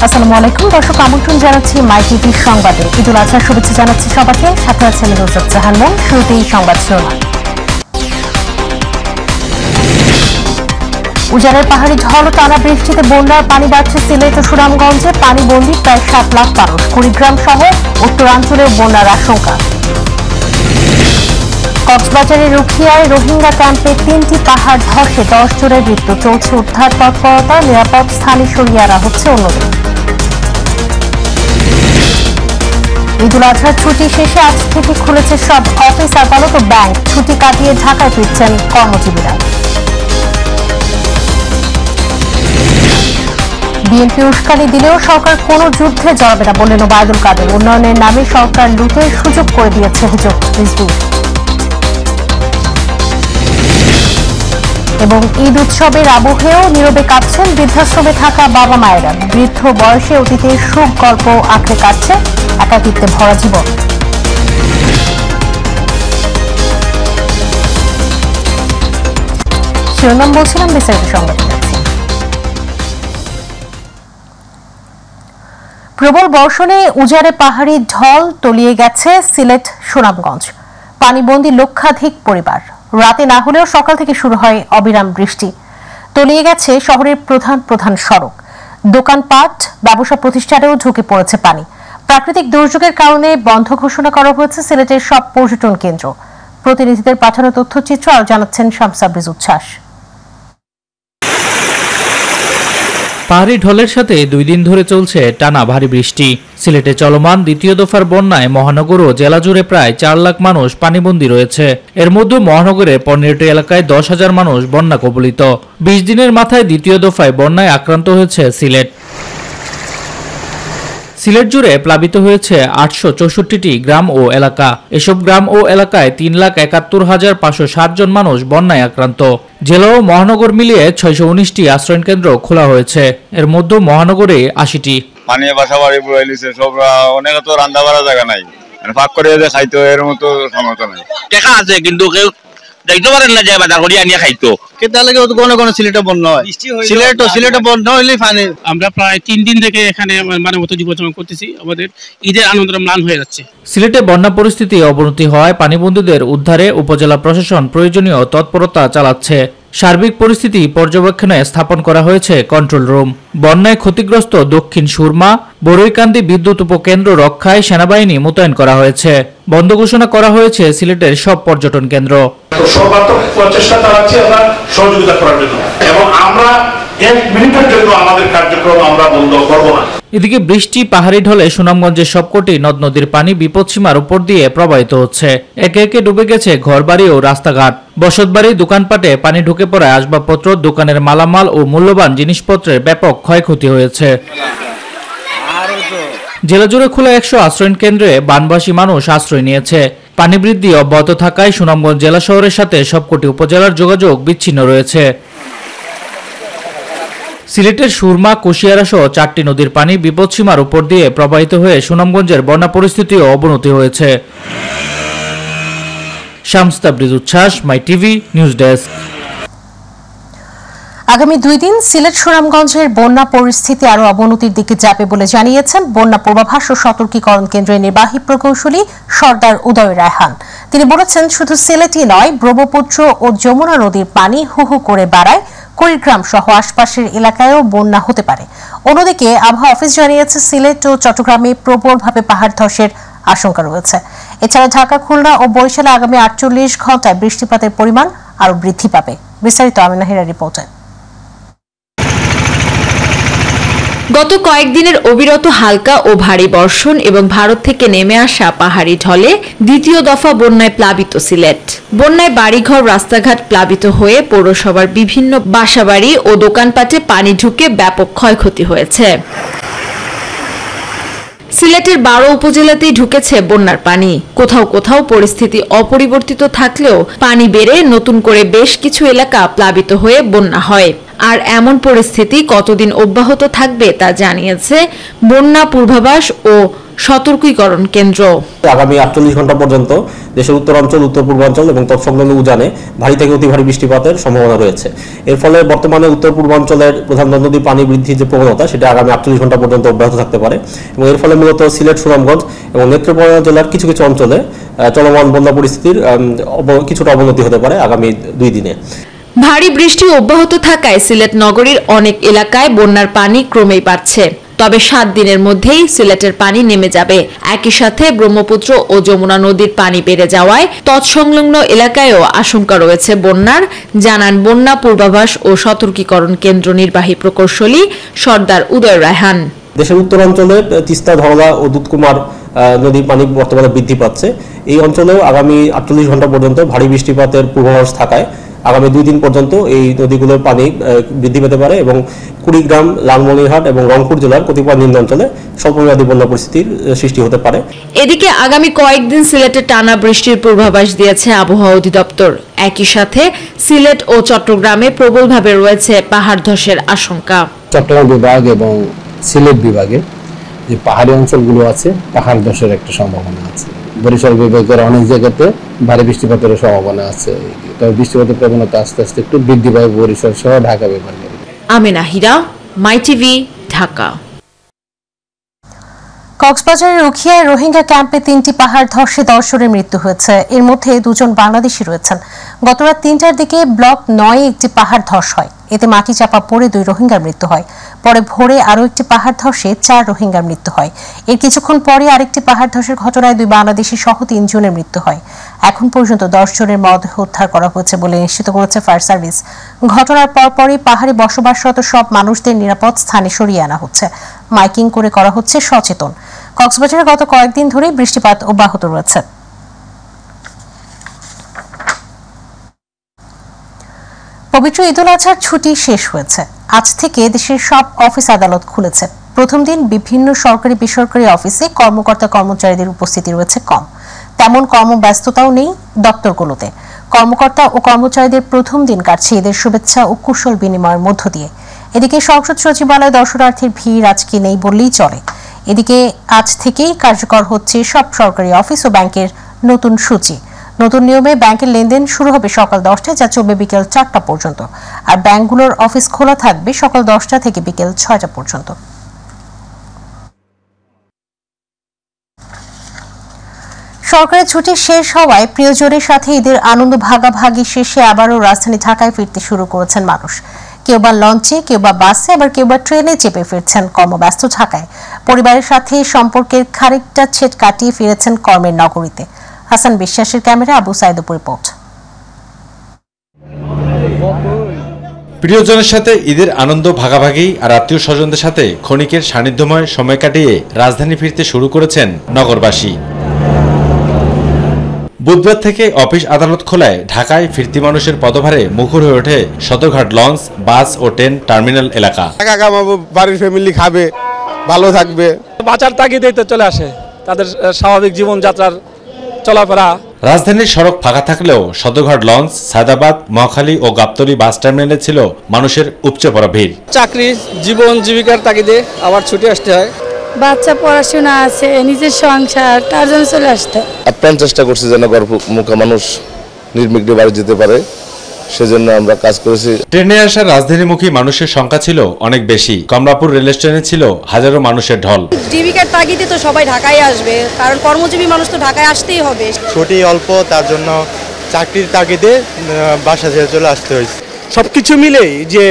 আসসালামু আলাইকুম দর্শক, আমন্ত্রণ জানাচ্ছি মাই টিভির সংবাদে। ঈদুল আজহার শুভেচ্ছা জানাচ্ছি সবাইকে। সাথে আছেন নুসরাত জাহান মন। শুরুতেই সংবাদ শিরোনাম। উজানের পাহাড়ি ঝড় ও টানা বৃষ্টিতে বন্যার পানি বাড়ছে সিলেট ও সুনামগঞ্জে। পানিবন্দী প্রায় 7 লাখ মানুষ। কুড়িগ্রাম সহ উত্তরাঞ্চলেও বন্যার আশঙ্কা। কক্সবাজারের রুখিয়ায় রোহিঙ্গা ক্যাম্পে 3টি পাহাড় ধসে 10 জনের মৃত্যু। চলছে উদ্ধার তৎপরতা, নিরাপদ স্থানে সরিয়ে আনা হচ্ছে অন্যদের। ঈদুল আজহার ছুটি শেষে আজ থেকে খুলেছে সব অফিস, আদালত ও ব্যাংক। ছুটি কাটিয়ে ঢাকায় ফিরছেন কর্মজীবীরা। বিএনপি উস্কানি দিলেও সরকার কোনো যুদ্ধে জড়াবে না বললেন ওবায়দুল কাদের। উন্নয়নের নামে সরকার লুটের সুযোগ করে দিয়েছে অভিযোগ রিজভী। এবং ঈদ উৎসবের আবহেও নীরবে কাটছেন বৃদ্ধাশ্রমে থাকা বাবা মায়েরা। বৃদ্ধ বয়সে অতীতের সুখ গল্প আঁকড়ে কাটছে একাকিত্বে ভরা জীবন। শিরোনাম বলছিলাম, বিস্তারিত সংবাদ। প্রবল বর্ষণে উজারে পাহাড়ি ঢল তলিয়ে গেছে সিলেট সুনামগঞ্জ। পানিবন্দী লক্ষাধিক পরিবার। রাতে না হলেও সকাল থেকে শুরু হয় অবিরাম বৃষ্টি। তলিয়ে গেছে শহরের প্রধান প্রধান সড়ক। দোকানপাট, ব্যবসা প্রতিষ্ঠানেও ঢুকে পড়েছে পানি। প্রাকৃতিক দুর্যোগের কারণে বন্ধ ঘোষণা করা হয়েছে সিলেটের সব পর্যটন কেন্দ্র। প্রতিনিধিদের পাঠানো তথ্যচিত্র আর জানাচ্ছেন শামসাব্রিজ উচ্ছ্বাস। পাহাড়ি ঢলের সাথে 2 দিন ধরে চলছে টানা ভারী বৃষ্টি। সিলেটে চলমান দ্বিতীয় দফার বন্যায় মহানগর ও জেলা জুড়ে প্রায় 4 লাখ মানুষ পানিবন্দী রয়েছে। এর মধ্যে মহানগরের 15টি এলাকায় 10,000 মানুষ বন্যা কবলিত। 20 দিনের মাথায় দ্বিতীয় দফায় বন্যায় আক্রান্ত হয়েছে সিলেট। সিলেট জুড়ে প্লাবিত হয়েছে 864টি গ্রাম ও এলাকা। এসব গ্রাম ও এলাকায় 3,71,560 জন মানুষ বন্যায় আক্রান্ত। জেলা ও মহানগর মিলিয়ে 619টি আশ্রয়ণ কেন্দ্র খোলা হয়েছে। এর মধ্যে মহানগরে 80টি। পানি বাসা বাড়ি বুড়াইলিছে সব, অনেক তো রান্না বাড়া জায়গা নাই, ফাঁক করে যে খাইতো এর মতো ক্ষমতা নাই। টাকা আছে কিন্তু কেউ যাইতে পারেন না, যায় বাজার করিয়া আনিয়া খাইতো। কেতা লাগে কোন কোন সিলেটে বন্যা হয়, সিলেটে বন্যা হইলে পানি। আমরা প্রায় 3 দিন থেকে এখানে মানে মতো জীবনযাপন করতেছি। আমাদের ঈদের আনন্দ ম্লান হয়ে যাচ্ছে। সিলেটে বন্যা পরিস্থিতি অবনতি হয় পানিবন্দীদের উদ্ধারে উপজেলা প্রশাসন প্রয়োজনীয় তৎপরতা চালাচ্ছে। সার্বিক পরিস্থিতি পর্যবেক্ষণে স্থাপন করা হয়েছে কন্ট্রোল রুম। বন্যায় ক্ষতিগ্রস্ত দক্ষিণ সুরমা, বড়ইকান্দি বিদ্যুৎ উপকেন্দ্র রক্ষায় সেনাবাহিনী মোতায়েন করা হয়েছে। বন্ধ ঘোষণা করা হয়েছে সিলেটের সব পর্যটন কেন্দ্র। সর্বাত্মক প্রচেষ্টা চালাচ্ছি আমরা সহযোগিতা করার জন্য, এবং আমরা 1 মিনিটের জন্য আমাদের কার্যক্রম আমরা বন্ধ করব না। এদিকে বৃষ্টি পাহাড়ি ঢলে সুনামগঞ্জের সবকটি নদ নদীর পানি বিপদসীমার উপর দিয়ে প্রবাহিত হচ্ছে। একে একে ডুবে গেছে ঘরবাড়ি ও রাস্তাঘাট। বসতবাড়ি, দোকানপাটে পানি ঢুকে পড়ায় আসবাবপত্র, দোকানের মালামাল ও মূল্যবান জিনিসপত্রের ব্যাপক ক্ষয়ক্ষতি হয়েছে। জেলা জুড়ে খোলা 100 আশ্রয়ণ কেন্দ্রে বানবাসী মানুষ আশ্রয় নিয়েছে। পানি বৃদ্ধি অব্যাহত থাকায় সুনামগঞ্জ জেলা শহরের সাথে সবকটি উপজেলার যোগাযোগ বিচ্ছিন্ন রয়েছে। সিলেটের সুরমা, কুশিয়ারা সহ 4টি নদীর পানি বিপদসীমার উপর দিয়ে প্রবাহিত হয়ে সুনামগঞ্জের বন্যা পরিস্থিতিও অবনতি হয়েছে। শামসাব্রিজ উচ্ছ্বাস, মাই টিভি নিউজ ডেস্ক। আগামী 2 দিন সিলেট সুনামগঞ্জের বন্যা পরিস্থিতি আরো অবনতির দিকে যাবে বলে জানিয়েছেন বন্যা পূর্বাভাস ও সতর্কীকরণ কেন্দ্রের নির্বাহী প্রকৌশলী সর্দার উদয় রায়হান। তিনি বলেছেন, শুধু সিলেটই নয়, ব্রহ্মপুত্র ও যমুনা নদীর পানি হু হু করে বাড়ায় কুড়িগ্রাম সহ আশপাশের এলাকায়ও বন্যা হতে পারে। অন্যদিকে আবহাওয়া অফিস জানিয়েছে, সিলেট ও চট্টগ্রামে প্রবলভাবে পাহাড় ধসের আশঙ্কা রয়েছে। এছাড়া ঢাকা, খুলনা ও বরিশালে আগামী 48 ঘন্টায় বৃষ্টিপাতের পরিমাণ আরো বৃদ্ধি পাবে। বিস্তারিত আমিনা হেরার রিপোর্টে। গত কয়েকদিনের অবিরত হালকা ও ভারী বর্ষণ এবং ভারত থেকে নেমে আসা পাহাড়ি ঢলে দ্বিতীয় দফা বন্যায় প্লাবিত সিলেট। বন্যায় বাড়িঘর, রাস্তাঘাট প্লাবিত হয়ে পৌরসভার বিভিন্ন বাসাবাড়ি ও দোকানপাটে পানি ঢুকে ব্যাপক ক্ষয়ক্ষতি হয়েছে। সিলেটের 12 উপজেলাতেই ঢুকেছে বন্যার পানি। কোথাও কোথাও পরিস্থিতি অপরিবর্তিত থাকলেও পানি বেড়ে নতুন করে বেশ কিছু এলাকা প্লাবিত হয়ে বন্যা হয়। আর এমন পরিস্থিতি কতদিন অব্যাহত থাকবে তা জানিয়েছে বন্যা পূর্বাভাস ও সতর্কীকরণ কেন্দ্র। আগামী 48 ঘন্টা পর্যন্ত দেশের উত্তরাঞ্চল, উত্তর পূর্বাঞ্চল এবং তৎসংলগ্ন উজানে ভারী থেকে অতি ভারী বৃষ্টিপাতের সম্ভাবনা রয়েছে। এর ফলে বর্তমানে উত্তর পূর্বাঞ্চলের প্রধান নদী পানি বৃদ্ধির যে প্রবণতা সেটা আগামী 48 ঘন্টা পর্যন্ত অব্যাহত থাকতে পারে এবং এর ফলে মূলত সিলেট, সুনামগঞ্জ এবং নেত্রকোনা জেলার কিছু কিছু অঞ্চলে চলমান বন্যা পরিস্থিতির কিছুটা অবনতি হতে পারে আগামী 2 দিনে। ভারী বৃষ্টি অব্যাহত থাকায় সিলেট নগরীর অনেক এলাকায় বন্যার পানি ক্রমেই বাড়ছে। তবে 7 দিনের মধ্যেই সিলেটের পানি নেমে যাবে। একই সাথে ব্রহ্মপুত্র ও যমুনা নদীর পানি বেড়ে যাওয়ায় তৎসংলগ্ন এলাকায়ও আশঙ্কা রয়েছে বন্যার, জানান বন্যা পূর্বাভাস ও সতর্কীকরণ কেন্দ্র নির্বাহী প্রকৌশলী সর্দার উদয় রায়হান। দেশের উত্তরাঞ্চলে তিস্তা, ধরলা ও দুধকুমার নদীর পানি বর্তমানে বৃদ্ধি পাচ্ছে। এই অঞ্চলেও আগামী 48 ঘন্টা পর্যন্ত ভারী বৃষ্টিপাতের পূর্বাভাস থাকায় আগামী 2 দিন পর্যন্ত এই নদীগুলোর পানি বৃদ্ধি পেতে পারে এবং কুড়িগ্রাম, লালমনিরহাট এবং রংপুর জেলার কতিপয় নিম্নাঞ্চলে স্বল্পমেয়াদী বন্যা পরিস্থিতির সৃষ্টি হতে পারে। এদিকে আগামী কয়েকদিন সিলেটে টানা বৃষ্টির পূর্বাভাস দিয়েছে আবহাওয়া অধিদপ্তর। একই সাথে সিলেট ও চট্টগ্রামে প্রবলভাবে রয়েছে পাহাড় ধসের আশঙ্কা। চট্টগ্রাম বিভাগ এবং সিলেট বিভাগে যে পাহাড়ি অঞ্চলগুলো আছে, পাহাড় ধসের একটা সম্ভাবনা আছে। বরিশাল বিভাগের অনেক জায়গাতে ভারী বৃষ্টিপাতের সম্ভাবনা আছে। তবে বৃষ্টিপাতের প্রবণতা আস্তে আস্তে একটু বৃদ্ধি পায় বরিশাল সহ ঢাকা বিভাগে। আমিনা হিরা, মাই টিভি, ঢাকা। কক্সবাজারের উখিয়ায় রোহিঙ্গা ক্যাম্পে 3টি পাহাড় ধসে 10 জনের মৃত্যু হয়েছে। এর মধ্যে 2 জন বাংলাদেশি রয়েছেন। গত রাত 3টার দিকে ব্লক 9 একটি পাহাড় ধস হয়। এতে মাটি চাপা পড়ে 2 রোহিঙ্গার মৃত্যু হয়। পরে ভোরে আরও একটি পাহাড় ধসে 4 রোহিঙ্গার মৃত্যু হয়। এর কিছুক্ষণ পরে আরেকটি পাহাড় ধসের ঘটনায় 2 বাংলাদেশি সহ 3 জনের মৃত্যু হয়। এখন পর্যন্ত 10 জনের মরদেহ উদ্ধার করা হয়েছে বলে নিশ্চিত করেছে ফায়ার সার্ভিস। ঘটনার পরপরই পাহাড়ে বসবাসরত সব মানুষদের নিরাপদ স্থানে সরিয়ে আনা হচ্ছে। মাইকিং করে করা হচ্ছে সচেতন। কক্সবাজারে গত কয়েকদিন ধরেই বৃষ্টিপাত অব্যাহত রয়েছে। পবিত্র ঈদুল আজহার ছুটি শেষ হয়েছে। আজ থেকে দেশের সব অফিস আদালত খুলেছে। প্রথম দিন বিভিন্ন সরকারি বেসরকারি অফিসে কর্মকর্তা কর্মচারীদের উপস্থিতি রয়েছে কম। তেমন কর্মব্যস্ততাও নেই দপ্তরগুলোতে। কর্মকর্তা ও কর্মচারীদের প্রথম দিন কাটছে ঈদের শুভেচ্ছা ও কুশল বিনিময়ের মধ্য দিয়ে। এদিকে সংসদ সচিবালয়ে দর্শনার্থীর ভিড় আজকে নেই বললেই চলে। এদিকে আজ থেকেই কার্যকর হচ্ছে সব সরকারি অফিস ও ব্যাংকের নতুন সূচি। নতুন নিয়মে ব্যাংকের লেনদেন শুরু হবে সকাল 10টায়, যা চলবে বিকেল 4টা পর্যন্ত। আর ব্যাংকগুলোর অফিস খোলা থাকবে সকাল 10টা থেকে বিকেল 6টা পর্যন্ত। সরকারি ছুটি শেষ হওয়ায় প্রিয়জনের সাথে ঈদের আনন্দ ভাগাভাগি শেষে আবারও রাজধানী ঢাকায় ফিরতে শুরু করেছেন মানুষ। কেউ বা লঞ্চে, কেউ বা বাসে, আবার কেউ বা ট্রেনে চেপে ফিরছেন কর্মব্যস্ত ঢাকায়। পরিবারের সাথে সম্পর্কের খানিকটা ছেদ কাটিয়ে ফিরেছেন কর্মের নগরীতে। হাসান বিশ্বাসের ক্যামেরা, আবু সাইদুর রিপোর্ট। প্রিয়জনের সাথে ঈদের আনন্দ ভাগাভাগি আর আত্মীয় স্বজনদের সাথে ক্ষণিকের সান্নিধ্যময় সময় কাটিয়ে রাজধানী ফিরতে শুরু করেছেন নগরবাসী। বুধবার থেকে অফিস আদালত খোলায় ঢাকায় ফিরতি মানুষের পদভারে মুখর হয়ে ওঠে সদরঘাট লঞ্চ, বাস ও ট্রেন টার্মিনাল এলাকা। বাড়ির ফ্যামিলি খাবে, ভালো থাকবে, বাঁচার তাগিদেই তো চলে আসে তাদের স্বাভাবিক জীবনযাত্রার চলাফেরা। রাজধানীর সড়ক ফাঁকা থাকলেও সদরঘাট লঞ্চ, সায়দাবাদ, মহাখালী ও গাবতলী বাস টার্মিনালে ছিল মানুষের উপচে পড়া ভিড়। চাকরি, জীবন জীবিকার তাগিদে আবার ছুটে আসতে হয়। বাচ্চা পড়াশোনা আছে, নিজের সংসার, তার জন্য চলে আসতে। আপ্রাণ চেষ্টা করছি যেন মুখা মানুষ নির্বিঘ্নে বাড়ি যেতে পারে, সেজন্য আমরা কাজ করেছি। ট্রেনে আসা রাজধানীমুখী মানুষের সংখ্যা ছিল অনেক বেশি। কমলাপুর রেল স্টেশনে ছিল হাজারো মানুষের ঢল। জীবিকার তাগিদে তো সবাই ঢাকায় আসবে, কারণ কর্মজীবী মানুষ তো ঢাকায় আসতেই হবে। ছুটি অল্প, তার জন্য চাকরির তাগিদে বাসা ছেড়ে চলে আসতে হয়েছে। সবকিছু মিলেই যে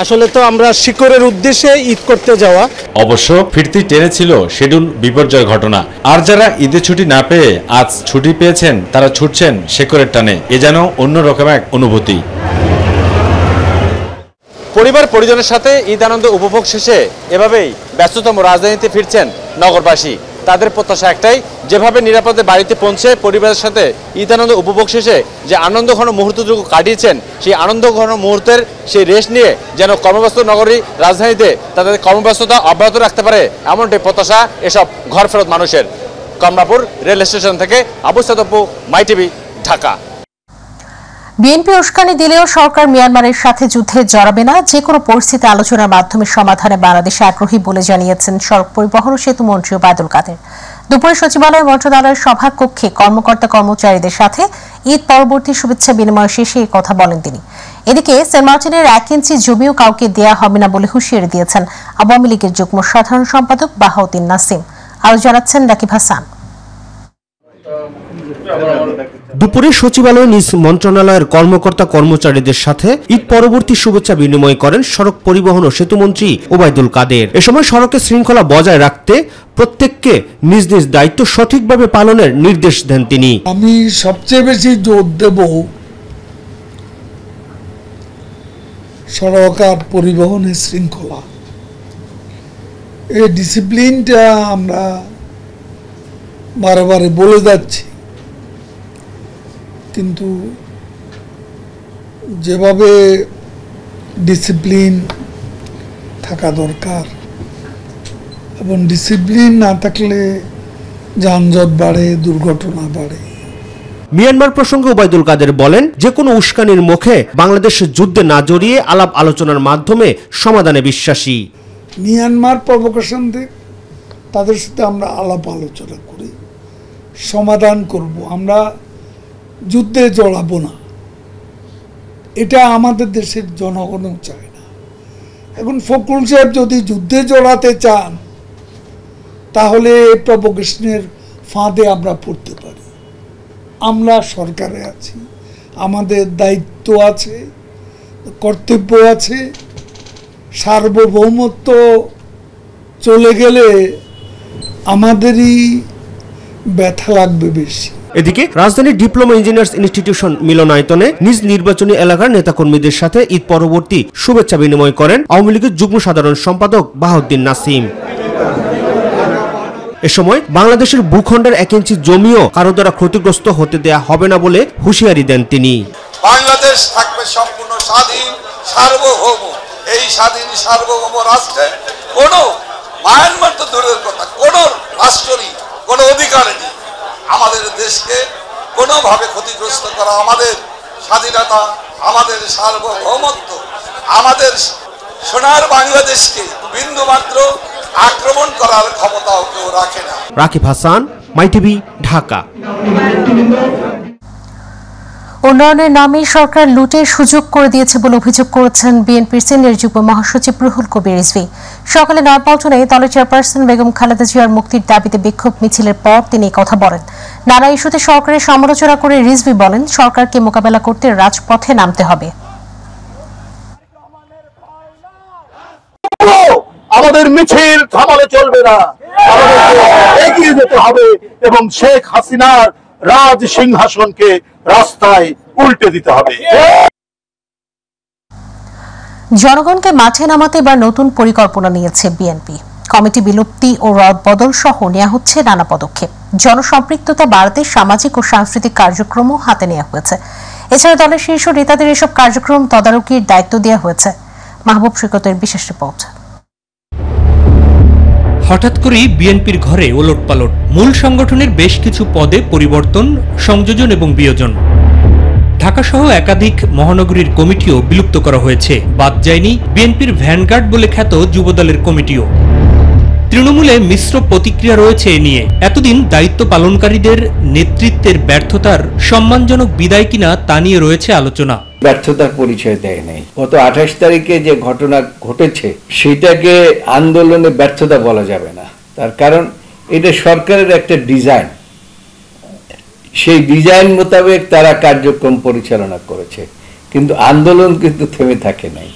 আসলে তো আমরা শিকড়ের উদ্দেশ্যে ঈদ করতে যাওয়া। অবশ্য ফিরতি ট্রেনে ছিল শিডিউল বিপর্যয় ঘটনা। আর যারা ঈদের ছুটি না পেয়ে আজ ছুটি পেয়েছেন, তারা ছুটছেন শেকড়ের টানে। এ যেন অন্যরকম এক অনুভূতি। পরিবার পরিজনের সাথে ঈদ আনন্দ উপভোগ শেষে এভাবেই ব্যস্ততম রাজধানীতে ফিরছেন নগরবাসী। তাদের প্রত্যাশা একটাই, যেভাবে নিরাপদে বাড়িতে পৌঁছে পরিবারের সাথে ঈদ আনন্দ উপভোগ শেষে যে আনন্দঘন মুহূর্তটুকু কাটিয়েছেন, সেই আনন্দঘন মুহূর্তের সেই রেশ নিয়ে যেন কর্মব্যস্ত নগরী রাজধানীতে তাদের কর্মব্যস্ততা অব্যাহত রাখতে পারে, এমনটাই প্রত্যাশা এসব ঘর ফেরত মানুষের। কমলাপুর রেল স্টেশন থেকে আবু সাদপু, মাই টিভি, ঢাকা। বিএনপি উস্কানি দিলেও সরকার মিয়ানমারের সাথে যুদ্ধে জড়াবে না, যে কোনো পরিস্থিতি আলোচনার মাধ্যমে সমাধানে বাংলাদেশে আগ্রহী বলে জানিয়েছেন সড়ক পরিবহন ও সেতু মন্ত্রী ওবায়দুল কাদের। দুপুরে সচিবালয় মন্ত্রণালয়ের সভাকক্ষে কর্মকর্তা কর্মচারীদের সাথে ঈদ পরবর্তী শুভেচ্ছা বিনিময় শেষে এই কথা বলেন তিনি। এদিকে সেন্ট মার্টিনের 1 ইঞ্চি জমিও কাউকে দেয়া হবে না বলে হুঁশিয়ারি দিয়েছেন আওয়ামী লীগের যুগ্ম সাধারণ সম্পাদক বাহাউদ্দিন নাসিম। আরো জানাচ্ছেন রাকিব হাসান। দুপুরে সচিবালয় নিজ মন্ত্রণালয়ের কর্মকর্তা কর্মচারীদের সাথে ঈদ পরবর্তী শুভেচ্ছা বিনিময় করেন সড়ক পরিবহন ও সেতুমন্ত্রী ওবায়দুল কাদের। এ সময় সড়কে শৃঙ্খলা বজায় রাখতে প্রত্যেককে নিজ নিজ দায়িত্ব সঠিকভাবে পালনের নির্দেশ দেন তিনি। আমি সবচেয়ে বেশি জোর দেব সড়ক আর পরিবহনের শৃঙ্খলা, এই ডিসিপ্লিনটা আমরা বারে বারে বলে যাচ্ছি, কিন্তু যেভাবে ডিসিপ্লিন থাকা দরকার এবং ডিসিপ্লিন না থাকলে যানজট বাড়ে, দুর্ঘটনা বাড়ে। মিয়ানমার প্রসঙ্গে ওবায়দুল কাদের বলেন, যে কোনো উস্কানির মুখে বাংলাদেশ যুদ্ধে না জড়িয়ে আলাপ আলোচনার মাধ্যমে সমাধানে বিশ্বাসী। মিয়ানমার প্রভোকেশন দেখ, তাদের সাথে আমরা আলাপ আলোচনা করি, সমাধান করব, আমরা যুদ্ধে জড়াবো না। এটা আমাদের দেশের জনগণও চায় না। এখন ফখরুল সাহেব যদি যুদ্ধে জড়াতে চান তাহলে এই প্রভোকেশনের ফাঁদে আমরা পড়তে পারি। আমরা সরকারে আছি, আমাদের দায়িত্ব আছে, কর্তব্য আছে। সার্বভৌমত্ব চলে গেলে আমাদেরই ব্যথা লাগবে বেশি। এদিকে রাজধানীর ডিপ্লোমা ইঞ্জিনিয়ার্স ইনস্টিটিউশন মিলনায়তনে নিজ নির্বাচনী এলাকার নেতাকর্মীদের সাথে ঈদ পরবর্তী শুভেচ্ছা বিনিময় করেন আওয়ামী লীগের যুগ্ম সাধারণ সম্পাদক বাহাউদ্দিন নাসিম। এ সময় বাংলাদেশের ভূখণ্ডের 1 ইঞ্চি জমিও কারো দ্বারা ক্ষতিগ্রস্ত হতে দেয়া হবে না বলে হুঁশিয়ারি দেন তিনি। বাংলাদেশ থাকবে সম্পূর্ণ স্বাধীন, সার্বভৌম। এই স্বাধীন সার্বভৌম রাষ্ট্রে কোনো মায়ানমার তো দূরের কথা, কোনো রাষ্ট্রই কোনো অধিকার নেই আমাদের দেশকে কোনোভাবে ক্ষতিগ্রস্ত করা। আমাদের স্বাধীনতা, আমাদের সার্বভৌমত্ব, আমাদের সোনার বাংলাদেশকে বিন্দুমাত্র আক্রমণ করার ক্ষমতাও কেউ রাখে না। রাকিব হাসান, মাই টিভি, ঢাকা। উন্নয়নের নামে সরকার লুটের সুযোগ করে দিয়েছে বলে অভিযোগ করেছেন বিএনপির সিনিয়র যুগ্ম মহাসচিব রুহুল কবির রিজভী। সকালে নয়াপল্টনে দলের চেয়ারপারসন বেগম খালেদা জিয়ার মুক্তির দাবিতে বিক্ষোভ মিছিলের পর তিনি এই কথা বলেন। নানা ইস্যুতে সরকারের সমালোচনা করে রিজভী বলেন, সরকারকে মোকাবেলা করতে রাজপথে নামতে হবে। আমাদের মিছিল থামালে চলবে না, এগিয়ে যেতে হবে এবং শেখ হাসিনার রাজ সিংহাসনকে রাস্তায় উল্টে দিতে হবে। জনগণকে মাঠে নামাতে এবার নতুন পরিকল্পনা নিয়েছে বিএনপি। কমিটি বিলুপ্তি ও রদবদল সহ নেওয়া হচ্ছে নানা পদক্ষেপ। জনসম্পৃক্ততা বাড়াতে সামাজিক ও সাংস্কৃতিক কার্যক্রমও হাতে নেওয়া হয়েছে। এছাড়া দলের শীর্ষ নেতাদের এসব কার্যক্রম তদারকির দায়িত্ব দেওয়া হয়েছে। মাহবুব সৈকতের বিশেষ রিপোর্ট। হঠাৎ করেই বিএনপির ঘরে ওলটপালট, মূল সংগঠনের বেশ কিছু পদে পরিবর্তন, সংযোজন এবং বিয়োজন। ঢাকাসহ একাধিক মহানগরীর কমিটিও বিলুপ্ত করা হয়েছে। বাদ যায়নি বিএনপির ভ্যানগার্ড বলে খ্যাত যুবদলের কমিটিও। তৃণমূলে মিশ্র প্রতিক্রিয়া রয়েছে এ নিয়ে। এতদিন দায়িত্ব পালনকারীদের নেতৃত্বের ব্যর্থতার সম্মানজনক বিদায় কিনা তা নিয়ে রয়েছে আলোচনা। ব্যর্থতার পরিচয় দেয় নাই। গত 28 তারিখে যে ঘটনা ঘটেছে সেটাকে আন্দোলনে ব্যর্থতা বলা যাবে না। তার কারণ এটা সরকারের একটা ডিজাইন, সেই ডিজাইন মোতাবেক তারা কার্যক্রম পরিচালনা করেছে, কিন্তু আন্দোলন কিন্তু থেমে থাকে নাই,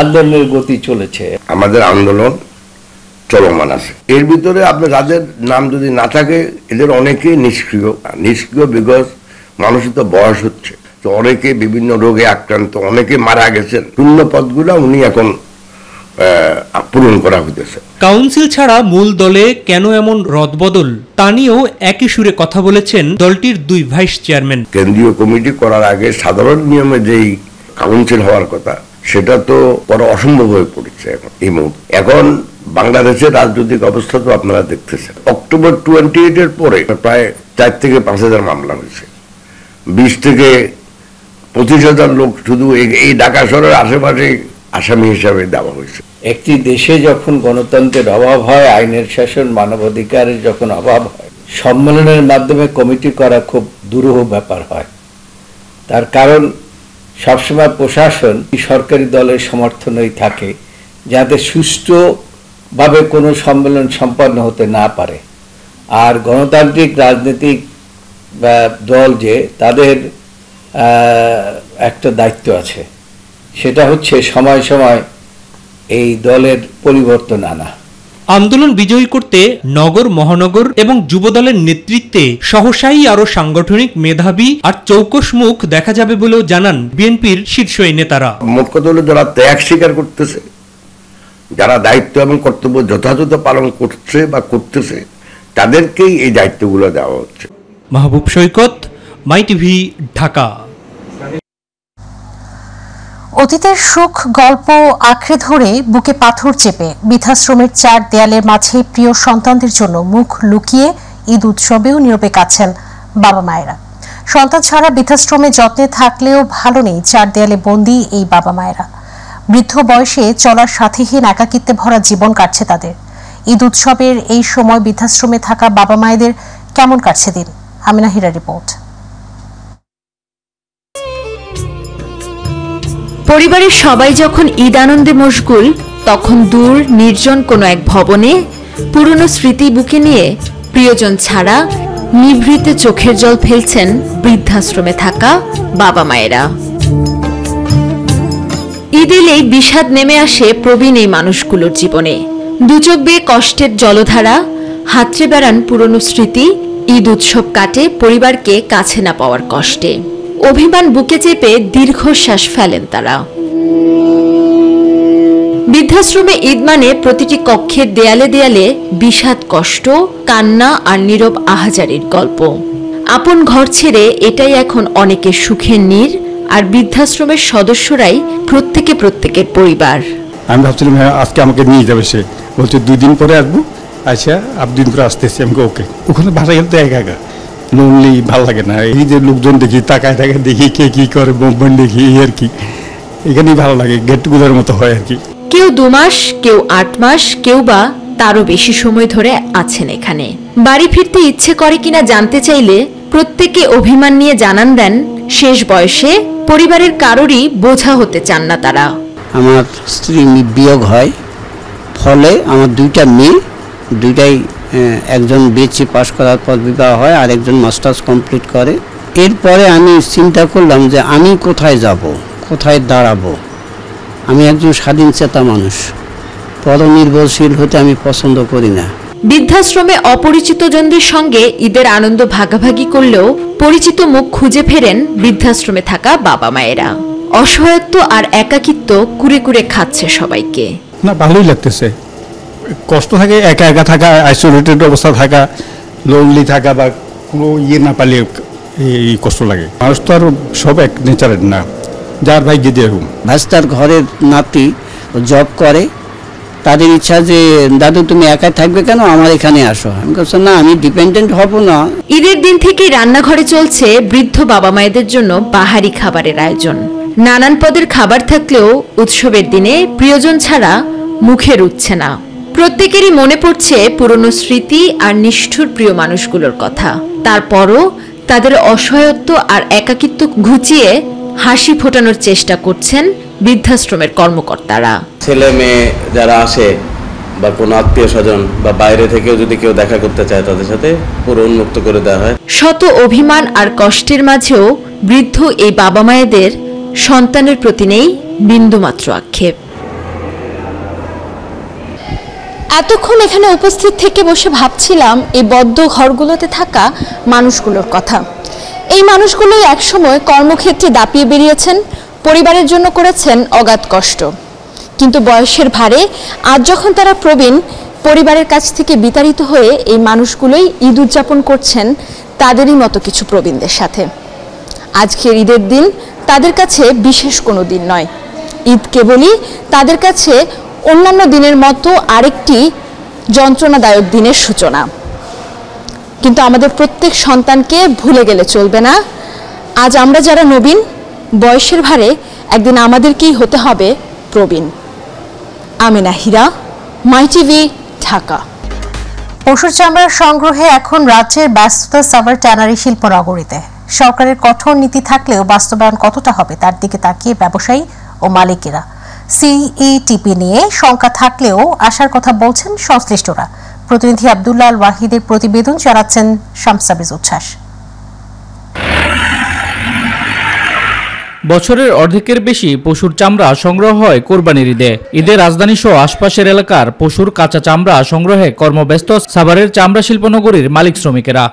আন্দোলনের গতি চলেছে। আমাদের আন্দোলন চলমান আছে। এর ভিতরে আপনার যাদের নাম যদি না থাকে এদের অনেকেই নিষ্ক্রিয় বিকজ মানুষের তো বয়স হচ্ছে, তো অনেকে বিভিন্ন রোগে আক্রান্ত, অনেকে মারা গেছেন। শূন্য পদগুলো উনি এখন পূরণ করা হইতেছে। কাউন্সিল ছাড়া মূল দলে কেন এমন রদবদল তা নিয়েও একই সুরে কথা বলেছেন দলটির 2 ভাইস চেয়ারম্যান। কেন্দ্রীয় কমিটি করার আগে সাধারণ নিয়মে যেই কাউন্সিল হওয়ার কথা সেটা তো করা অসম্ভব হয়ে পড়েছে এখন এই মুহূর্তে। এখন বাংলাদেশের রাজনৈতিক অবস্থা তো আপনারা দেখতেছেন। অক্টোবর 28 এর পরে প্রায় 4 থেকে 5,000 মামলা হয়েছে। 20 থেকে 25,000 লোক শুধু এই ঢাকা শহরের আশেপাশে আসামি হিসাবে দেওয়া হয়েছে। একটি দেশে যখন গণতন্ত্রের অভাব হয়, আইনের শাসন, মানবাধিকারের যখন অভাব হয়, সম্মেলনের মাধ্যমে কমিটি করা খুব দুরূহ ব্যাপার হয়। তার কারণ সবসময় প্রশাসন সরকারি দলের সমর্থনেই থাকে, যাতে সুষ্ঠুভাবে কোনো সম্মেলন সম্পন্ন হতে না পারে। আর গণতান্ত্রিক রাজনৈতিক দল যে তাদের একটা দায়িত্ব আছে, সেটা হচ্ছে সময় সময় এই দলের পরিবর্তন আনা। আন্দোলন বিজয়ী করতে নগর, মহানগর এবং যুবদলের নেতৃত্বে সহসাই আরো সাংগঠনিক মেধাবী আর চৌকস মুখ দেখা যাবে বলেও জানান বিএনপির শীর্ষ এই নেতারা। মোট কথা হলো, যারা ত্যাগ স্বীকার করতেছে, যারা দায়িত্ব এবং কর্তব্য যথাযথ পালন করছে বা করতেছে, তাদেরকেই এই দায়িত্বগুলো দেওয়া হচ্ছে। মাহবুব সৈকত, মাই টিভি, ঢাকা। অতীতের সুখ গল্প আঁকড়ে ধরে বুকে পাথর চেপে বৃদ্ধাশ্রমের 4 দেয়ালের মাঝে প্রিয় সন্তানদের জন্য মুখ লুকিয়ে ঈদ উৎসবেও নীরবে কাছেন বাবা মায়েরা। সন্তান ছাড়া বৃদ্ধাশ্রমে যত্নে থাকলেও ভালো নেই 4 দেয়ালে বন্দী এই বাবা মায়েরা। বৃদ্ধ বয়সে চলার সাথীহীন একাকিত্বে ভরা জীবন কাটছে তাদের। ঈদ উৎসবের এই সময় বৃদ্ধাশ্রমে থাকা বাবা মায়েদের কেমন কাটছে দিন? আমিনা হীরা রিপোর্ট। পরিবারের সবাই যখন ঈদ আনন্দে মশগুল, তখন দূর নির্জন কোনো এক ভবনে পুরনো স্মৃতি বুকে নিয়ে প্রিয়জন ছাড়া নিভৃতে চোখের জল ফেলছেন বৃদ্ধাশ্রমে থাকা বাবা মায়েরা। ঈদ এলেই বিষাদ নেমে আসে প্রবীণ এই মানুষগুলোর জীবনে। দুচোখ বেয়ে কষ্টের জলধারা, হাতড়ে বেড়ান পুরনো স্মৃতি। ঈদ উৎসব কাটে পরিবারকে কাছে না পাওয়ার কষ্টে। অভিমান বুকে চেপে দীর্ঘশ্বাস ফেলেন তারা। বৃদ্ধাশ্রমে ঈদ মানে প্রতিটি কক্ষের দেয়ালে দেয়ালে বিষাদ, কষ্ট, কান্না আর নীরব আহাজারির গল্প। আপন ঘর ছেড়ে এটাই এখন অনেকের সুখের নীড়, আর বৃদ্ধাশ্রমের সদস্যরাই প্রত্যেকের পরিবার। আমি ভাবছিলাম হ্যাঁ আজকে আমাকে নিয়ে যাবে, সে বলছে 2 দিন পরে আসবো। আচ্ছা, আপনি 2 দিন পরে আসতেছি। আমাকে ওকে। ওখানে বাসা গেলে তো একা একা লোনলি, ভালো লাগে না। এই যে লোকজন দেখি, তাকায় দেখি কে কি করে, বোম্বান দেখি, এই আর কি। এখানেই ভালো লাগে, গেট টুগেদার মতো হয় আর কি। কেউ 2 মাস, কেউ 8 মাস, কেউ বা তারও বেশি সময় ধরে আছেন এখানে। বাড়ি ফিরতে ইচ্ছে করে কিনা জানতে চাইলে প্রত্যেকে অভিমান নিয়ে জানান দেন, শেষ বয়সে পরিবারের কারোরই বোঝা হতে চান না তারা। আমার স্ত্রী বিয়োগ হয়, ফলে আমার 2টা মেয়ে, 2টাই একজন বিএসসি পাস করার পর বিবাহ হয়, আর একজন মাস্টার্স কমপ্লিট করে। এরপরে আমি চিন্তা করলাম যে আমি কোথায় যাব, কোথায় দাঁড়াবো। আমি একজন স্বাধীন চেতা মানুষ, পরনির্ভরশীল হতে আমি পছন্দ করি না। বৃদ্ধাশ্রমে অপরিচিত জনদের সঙ্গে ঈদের আনন্দ ভাগাভাগি করলেও পরিচিত মুখ খুঁজে ফেরেন বৃদ্ধাশ্রমে থাকা বাবা মায়েরা। অসহায়ত্ব আর একাকিত্ব কুরে কুরে খাচ্ছে সবাইকে। না, ভালোই লাগতেছে। কষ্ট থাকে, একা একা থাকা, আইসোলেটেড অবস্থা থাকা, লোনলি থাকা, বা কোনো না পারলে এই কষ্ট লাগে। মানুষ তো আর সব এক নেচারের না, যার ভাই গিয়ে যেরকম। ভাস্তার ঘরের নাতি জব করে, তাদের ইচ্ছা যে দাদু তুমি একাই থাকবে কেন, আমার এখানে আসো। আমি বলছি না, আমি ডিপেন্ডেন্ট হব না। ঈদের দিন থেকেই রান্নাঘরে চলছে বৃদ্ধ বাবা মায়েদের জন্য বাহারি খাবারের আয়োজন। নানান পদের খাবার থাকলেও উৎসবের দিনে প্রিয়জন ছাড়া মুখে রুচ্ছে না। প্রত্যেকেরই মনে পড়ছে পুরনো স্মৃতি আর নিষ্ঠুর প্রিয় মানুষগুলোর কথা। তারপরও তাদের অসহায়ত্ব আর একাকিত্ব ঘুচিয়ে হাসি ফোটানোর চেষ্টা করছেন বৃদ্ধাশ্রমের কর্মকর্তারা। ছেলে মেয়ে যারা আসে বা কোনো আত্মীয় স্বজন বা বাইরে থেকেও যদি কেউ দেখা করতে চায়, তাদের সাথে পুরো উন্মুক্ত করে দেওয়া হয়। শত অভিমান আর কষ্টের মাঝেও বৃদ্ধ এই বাবা মায়েদের সন্তানের প্রতি নেই বিন্দুমাত্র আক্ষেপ। এতক্ষণ এখানে উপস্থিত থেকে বসে ভাবছিলাম এই বদ্ধ ঘরগুলোতে থাকা মানুষগুলোর কথা। এই মানুষগুলোই একসময় কর্মক্ষেত্রে দাপিয়ে বেরিয়েছেন, পরিবারের জন্য করেছেন অগাধ কষ্ট। কিন্তু বয়সের ভারে আজ যখন তারা প্রবীণ, পরিবারের কাছ থেকে বিতাড়িত হয়ে এই মানুষগুলোই ঈদ উদযাপন করছেন তাদেরই মতো কিছু প্রবীণদের সাথে। আজকের ঈদের দিন তাদের কাছে বিশেষ কোনো দিন নয়। ঈদ কেবলই তাদের কাছে অন্যান্য দিনের মতো আরেকটি যন্ত্রণাদায়ক দিনের সূচনা। কিন্তু আমাদের প্রত্যেক সন্তানকে ভুলে গেলে চলবে না। আজ আমরা যারা নবীন, বয়সের ভারে একদিন আমাদেরকেই হতে হবে প্রবীণ। আমিনা হীরা, মাই টিভি, ঢাকা। পশুর চামড়ার সংগ্রহে এখন রাজ্যের ব্যস্ততা সাভার ট্যানারি শিল্পনগরীতে। সরকারের কঠোর নীতি থাকলেও বাস্তবায়ন কতটা হবে তার দিকে তাকিয়ে ব্যবসায়ী ও মালিকেরা। সিইটিপি নিয়ে শঙ্কা থাকলেও আশার কথা বলছেন সংশ্লিষ্টরা। প্রতিনিধি আব্দুল্লাহ আল ওয়াহিদের প্রতিবেদন জানাচ্ছেন শামসাবিজ উচ্ছ্বাস। বছরের অর্ধেকের বেশি পশুর চামড়া সংগ্রহ হয় কোরবানির ঈদে। ঈদে রাজধানী সহ আশপাশের এলাকার পশুর কাঁচা চামড়া সংগ্রহে কর্মব্যস্ত সাভারের চামড়া শিল্পনগরীর মালিক শ্রমিকেরা।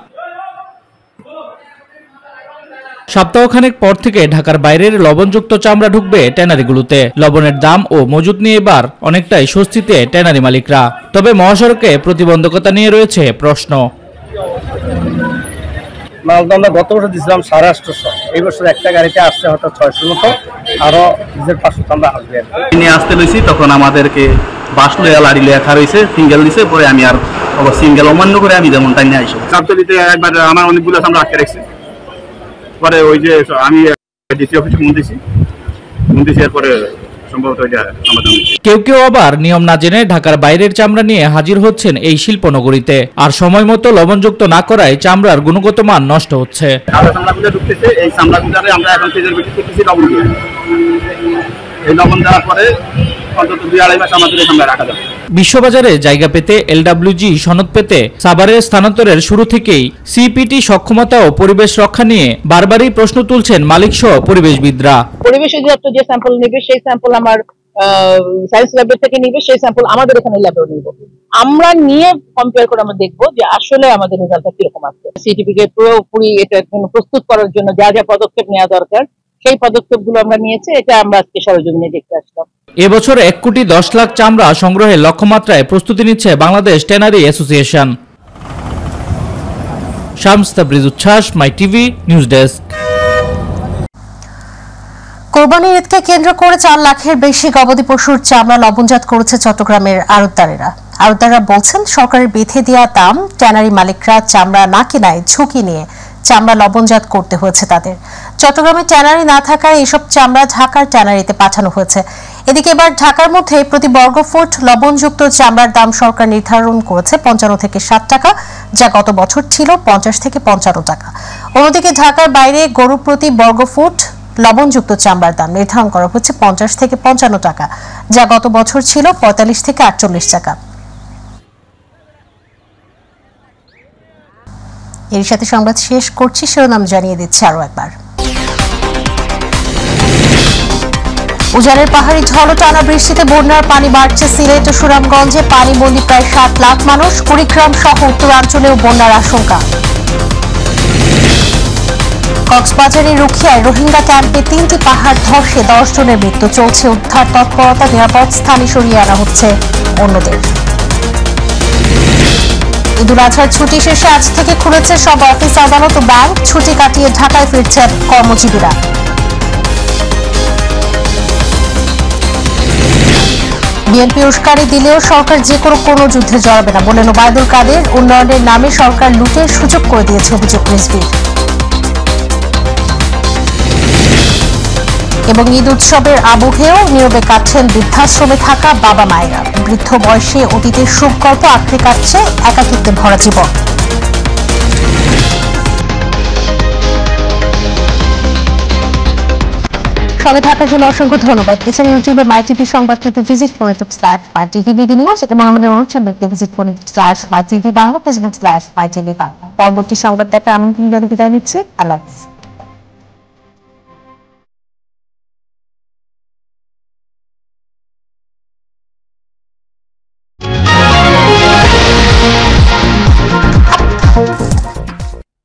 সপ্তাহখানেক পর থেকে ঢাকার বাইরের লবণযুক্ত চামড়া ঢুকবে ট্যানারিগুলোতে। লবণের দাম ও মজুত নিয়ে এবার অনেকটাই স্বস্তিতে ট্যানারি মালিকরা। তবে মহাসড়কে প্রতিবন্ধকতা নিয়ে রয়েছে প্রশ্ন। মালদা আমরা গত বছর দিয়েছিলাম 850, এই বছর একটা গাড়িতে আসছে হয়তো 600 মতো, আরো 500 আমরা আসবে। নিয়ে আসতে লইছি তখন আমাদেরকে বাস লয়া লাড়ি লেখা রয়েছে, সিঙ্গেল দিছে, পরে আমি আর সিঙ্গেল অমান্য করে আমি যেমন টাইম নিয়ে আসবো। চাপতলিতে একবার আমার অনেকগুলো আমরা আটকে রাখছি, পরে ওই যে আমি ডিসি অফিসে মুন্দিছি এরপরে সম্ভবত কেউ কেউ আবার নিয়ম না জেনে ঢাকার বাইরের চামড়া নিয়ে হাজির হচ্ছেন এই শিল্পনগরীতে। আর সময় মতো লবণযুক্ত না করায় চামড়ার গুণগত মান নষ্ট হচ্ছে। এই চামড়াগুলোরে আমরা এখন প্রিজারভেটিভ করতেছি লবণ দিয়ে। এই লবণ দেওয়ার পরে অন্তত 2-2.5 মাস আমাদের এই চামড়া রাখা যাবে। বিশ্ববাজারে জায়গা পেতে এলডব্লিউজি সনদ পেতে সাভারের স্থানান্তরের শুরু থেকেই সিপিটি সক্ষমতা ও পরিবেশ রক্ষা নিয়ে বারবারই প্রশ্ন তুলছেন মালিক সহ পরিবেশবিদরা। পরিবেশ অধিদপ্তর যে স্যাম্পল নেবে সেই স্যাম্পল আমার সায়েন্স ল্যাবের থেকে নিবে, সেই স্যাম্পল আমাদের এখানে ল্যাবেও নিব। আমরা নিয়ে কম্পেয়ার করে আমরা দেখবো যে আসলে আমাদের রেজাল্টটা কিরকম আসছে। সিটিপি কে পুরোপুরি এটা প্রস্তুত করার জন্য যা যা পদক্ষেপ নেওয়া দরকার সেই পদক্ষেপগুলো আমরা নিয়েছি। এটা আমরা আজকে সরেজমিনে দেখতে আসলাম। এবছর 1,10,00,000 চামড়া সংগ্রহের লক্ষ্যমাত্রায় প্রস্তুতি নিচ্ছে বাংলাদেশ ট্যানারি অ্যাসোসিয়েশন। শামসাবিজ উচ্ছ্বাস, মাই টিভি, নিউজ ডেস্ক। কোরবানির ঈদকে কেন্দ্র করে 4 লাখের বেশি গবাদি পশুর চামড়া লবণজাত করেছে চট্টগ্রামের আড়তদারেরা। আড়তদাররা বলছেন সরকারের বেঁধে দেওয়া দাম ট্যানারি মালিকরা চামড়া না কেনায় ঝুঁকি নিয়ে চামড়া লবণজাত করতে হয়েছে তাদের। চট্টগ্রামে ট্যানারি না থাকায় এসব চামড়া ঢাকার ট্যানারিতে পাঠানো হয়েছে। এদিকে এবার ঢাকার মধ্যে প্রতি বর্গফুট লবণযুক্ত চামড়ার দাম সরকার নির্ধারণ করেছে 55 থেকে 60 টাকা, যা গত বছর ছিল 50 থেকে 55 টাকা। অন্যদিকে ঢাকার বাইরে গরু প্রতি বর্গফুট লবণযুক্ত চামড়ার দাম নির্ধারণ করা হচ্ছে 50 থেকে 55 টাকা, যা গত বছর ছিল 45 থেকে 48 টাকা। এর সাথে সংবাদ শেষ করছি, শিরোনাম জানিয়ে দিচ্ছি আরো একবার। উজানের পাহাড়ি ঝড় ও টানা বৃষ্টিতে বন্যার পানি বাড়ছে সিলেট ও সুনামগঞ্জে। পানিবন্দী প্রায় 7 লাখ মানুষ। কুড়িগ্রাম সহ উত্তরাঞ্চলেও বন্যার আশঙ্কা। কক্সবাজারের রুখিয়ায় রোহিঙ্গা ক্যাম্পে 3টি পাহাড় ধসে 10 জনের মৃত্যু। চলছে উদ্ধার তৎপরতা, নিরাপদ স্থানে সরিয়ে আনা হচ্ছে অন্যদের। ঈদুল আজহার ছুটি শেষে আজ থেকে খুলেছে সব অফিস, আদালত ও ব্যাংক। ছুটি কাটিয়ে ঢাকায় ফিরছেন কর্মজীবীরা। বিএনপি উস্কানি দিলেও সরকার যে কোনো যুদ্ধে জড়াবে না বলেন ওবায়দুল কাদের। উন্নয়নের নামে সরকার লুটের সুযোগ করে দিয়েছে অভিযোগ রিজভীর। এবং ঈদ উৎসবের আবহেও নীরবে কাটছেন বৃদ্ধাশ্রমে থাকা বাবা মায়েরা। বৃদ্ধ বয়সে অতীতের সুখ গল্প আঁকড়ে কাটছে একাকিত্বে ভরা জীবন। সঙ্গে থাকার জন্য অসংখ্য ধন্যবাদ। এছাড়া ইউটিউবে মাই টিভি সংবাদ পেতে ভিজিট করুন /mytvbd নিউজ। এবং আমাদের অনুষ্ঠান দেখতে ভিজিট করুন /mytvবাংলা, ফেসবুক /mytvবাংলা। পরবর্তী সংবাদ দেখা আমি বিদায় নিচ্ছি। আল্লাহ হাফেজ।